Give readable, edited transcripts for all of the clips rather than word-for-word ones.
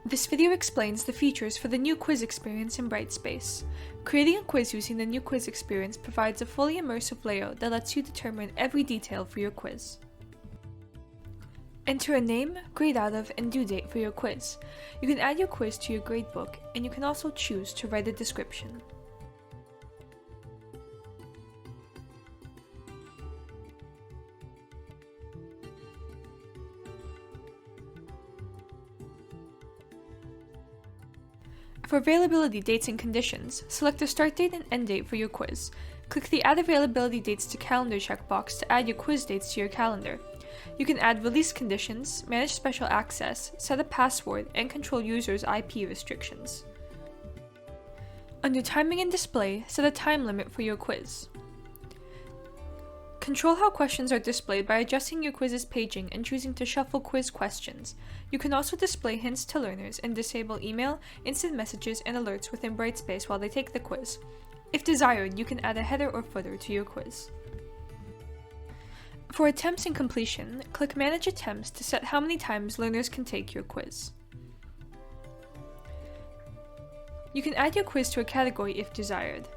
This video explains the features for the new quiz experience in Brightspace. Creating a quiz using the new quiz experience provides a fully immersive layout that lets you determine every detail for your quiz. Enter a name, grade out of, and due date for your quiz. You can add your quiz to your gradebook, and you can also choose to write a description. For availability dates and conditions, select the start date and end date for your quiz. Click the Add Availability Dates to Calendar checkbox to add your quiz dates to your calendar. You can add release conditions, manage special access, set a password, and control users' IP restrictions. Under Timing and Display, set a time limit for your quiz. Control how questions are displayed by adjusting your quiz's paging and choosing to shuffle quiz questions. You can also display hints to learners and disable email, instant messages, and alerts within Brightspace while they take the quiz. If desired, you can add a header or footer to your quiz. For attempts and completion, click Manage Attempts to set how many times learners can take your quiz. You can add your quiz to a category if desired.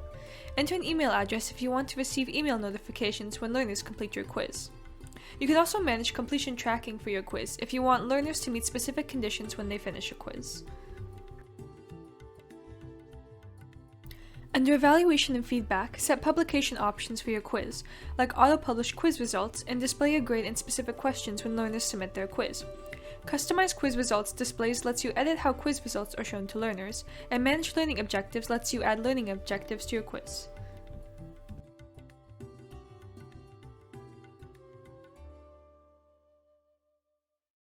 Enter an email address if you want to receive email notifications when learners complete your quiz. You can also manage completion tracking for your quiz if you want learners to meet specific conditions when they finish a quiz. Under Evaluation and Feedback, set publication options for your quiz, like auto-publish quiz results and display your grade and specific questions when learners submit their quiz. Customize quiz results displays lets you edit how quiz results are shown to learners, and Manage Learning Objectives lets you add learning objectives to your quiz.